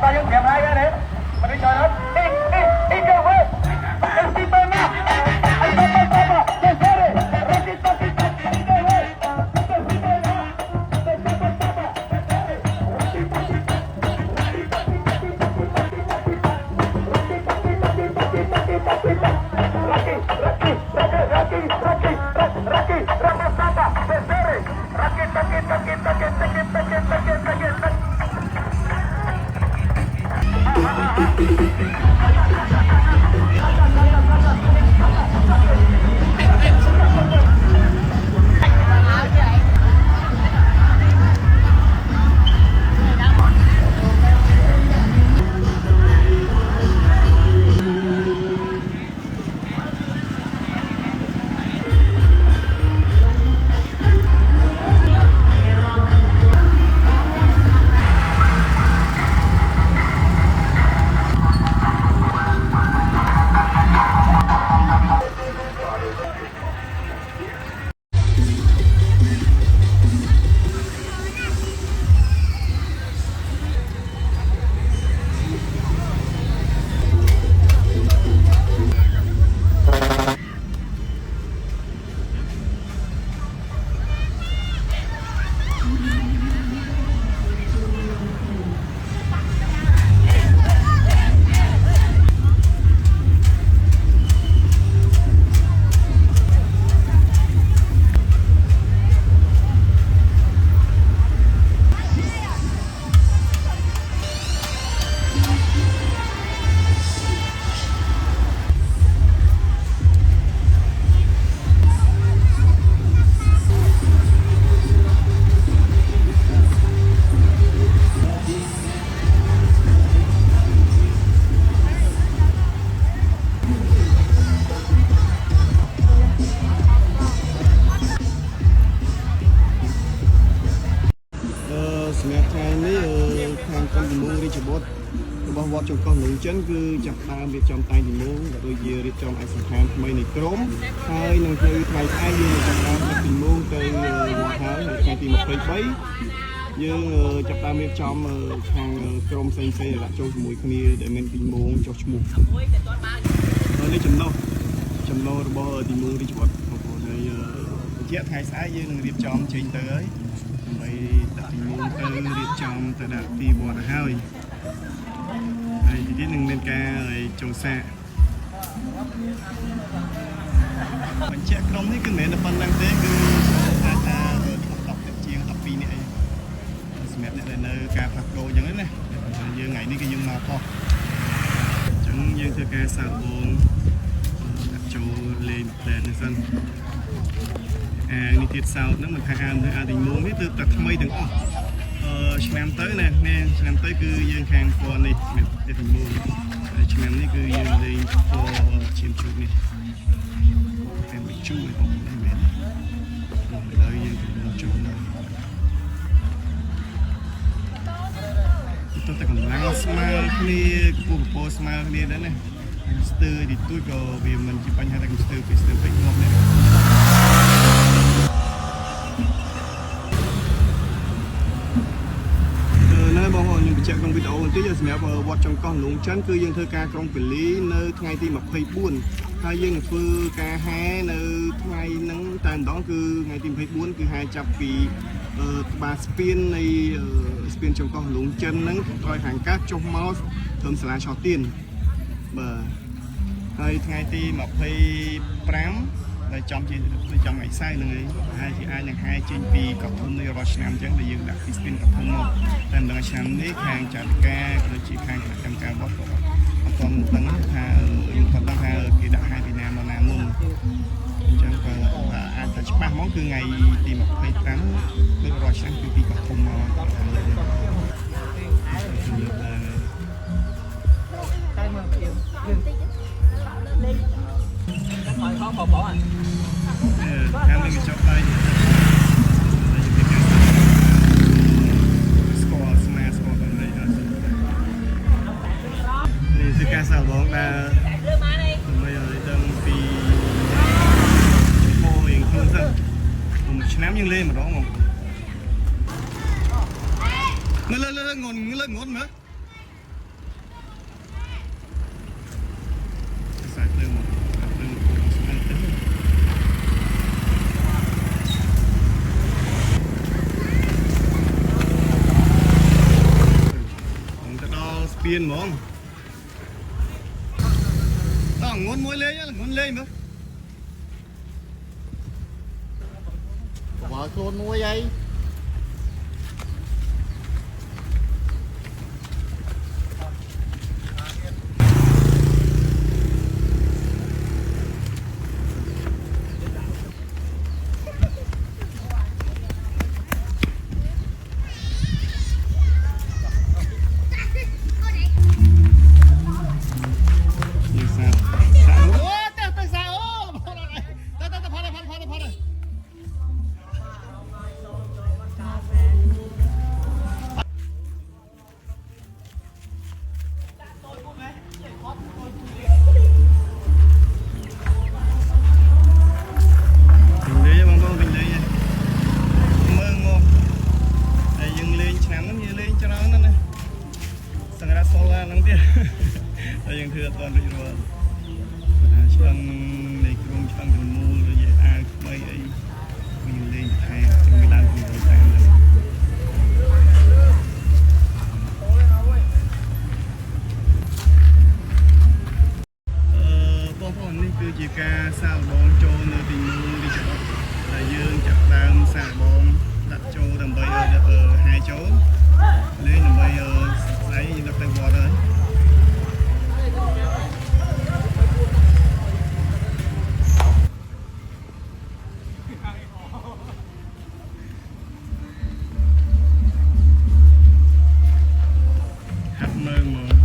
ta vẫn kèm hai cái đấy mà đi chơi hết đi kêu với anh đi bên nha anh bên bên bên mà chơi xe điរបស់វត្តចង្កោះលុងចិនគឺចាប់ដើមរៀបចំតែងពីមុនក៏ដូចជារៀបចំឯកសណ្ឋានថ្មីនៃក្រុមហើយនឹងធ្វើថ្ងៃស្អែកយើងចាប់ដើមពីមុនទៅវត្តហើយថ្ងៃទី23យើងចាប់ដើមរៀបចំខាងក្រុមផ្សេងៗដាក់ចូលជាមួយគ្នាដែលមានពីមុនចុះឈ្មោះនេះចំណូលរបស់ទីមុនរាជវត្តបងប្អូនហើយជាថ្ងៃស្អែកយើងនឹងរៀបចំចេញទៅហើយដើម្បីដាក់ទីមុនទៅរៀបចំទៅដាក់ទីវត្តហើយហើយទីនេះនឹងមានការចូលសាកបញ្ជាក់ក្រុមនេះគឺមិនមែនតែប៉ុណ្្នឹងទេគឺថា10ជាង12នាក់អីសម្រាប់អ្នកដែលនៅការផ្លាស់ប្ដូរអញ្ចឹងណាយើងថ្ងៃនេះគឺយើងមកខុសអញ្ចឹងយើងធ្វើការសាកល្បងដាក់ចូលលេងផ្លែនេះសិននេះទៀតសោតហ្នឹងមិនថាអាទីមុំនេះគឺតែថ្មីទាំងអស់ឆ្នាំទៅណាឆ្នាំទៅគឺយើងខាងពណ៌នេះទីមុំឆ្នាំនេះគឺយើងលេងពណ៌ឈាមជូតនេះតែមិនជូតបងប្អូនមែនហើយយើងកំពុងជូតទៅតែកម្លាំងស្មើគ្នាពូកពោស្មើគ្នាដែរណាស្ទើរទីទួយក៏វាមិនជាបញ្ហាតែស្ទើរពេកងាប់នេះបងប្អូនខ្ញុំបញ្ជាក់ក្នុងវីដេអូបន្តិចសម្រាប់វត្តចង្កោះលុងចិនគឺយើងធ្វើការក្រុងពលានៅថ្ងៃទី24ហើយយើងនឹងធ្វើការហែនៅថ្ងៃហ្នឹងតែម្ដងគឺថ្ងៃទី24គឺហែចាប់ពីក្បាលស្ពាននៃស្ពានចង្កោះលុងចិនហ្នឹងក្រោយខាងកាសចុះមកត្រឹមសាលាឆោទៀនបាទហើយថ្ងៃទី25ដែលចំថ្ងៃសៅរ៍ហ្នឹងឯងហើយជាអាចនឹងហែចេញពីកោះធំនេះរាល់ឆ្នាំអញ្ចឹងដែលយើងដាក់ពីស្ពានកោះធំមកតែម្ដងឆ្នាំនេះខាងចាត់ការក៏ដូចជាខាងគណៈកម្មការវត្តក៏អត់ទាន់ដឹងថាយើងគាត់ដឹងថាគេដាក់ហែពីណាមកណាមុនអញ្ចឹងក៏អាចតែច្បាស់មកគឺថ្ងៃទី25គឺរាល់ឆ្នាំគឺពីកោះធំមកតែមកយើងលេងhỏi khó bỏ bỏ anh em mình chọn đây score smash score bên đây này thì ca sao bóng đã bây giờ đang vì cô hiện phương dân một ném nhưng lên mà đó không nó lên ngôn nữa ភ្លើងមកភ្លើងស្អាតទៅទៅដល់ស្ពានហ្មងដល់ងន់មួយលេងងន់លេងមើលបើខ្លួនមួយអីយើងធ្វើអត់ទាន់រួចរាល់ឆ្លងនៃក្រុមឆ្លងទាំងមូលរយៈអាវថ្មីអីយើងលេងថែខ្ញុំមានដើមពីតាមហ្នឹងបងប្អូននេះគឺជាការសាកល្បងចូលនៅទីមូលទីច្បាប់ដែលយើងចាប់ដើមសាកល្បងដាក់ចូលដើម្បីហែចូលលេងដើម្បីស្អីដល់ទៅវត្តហើយមើលមក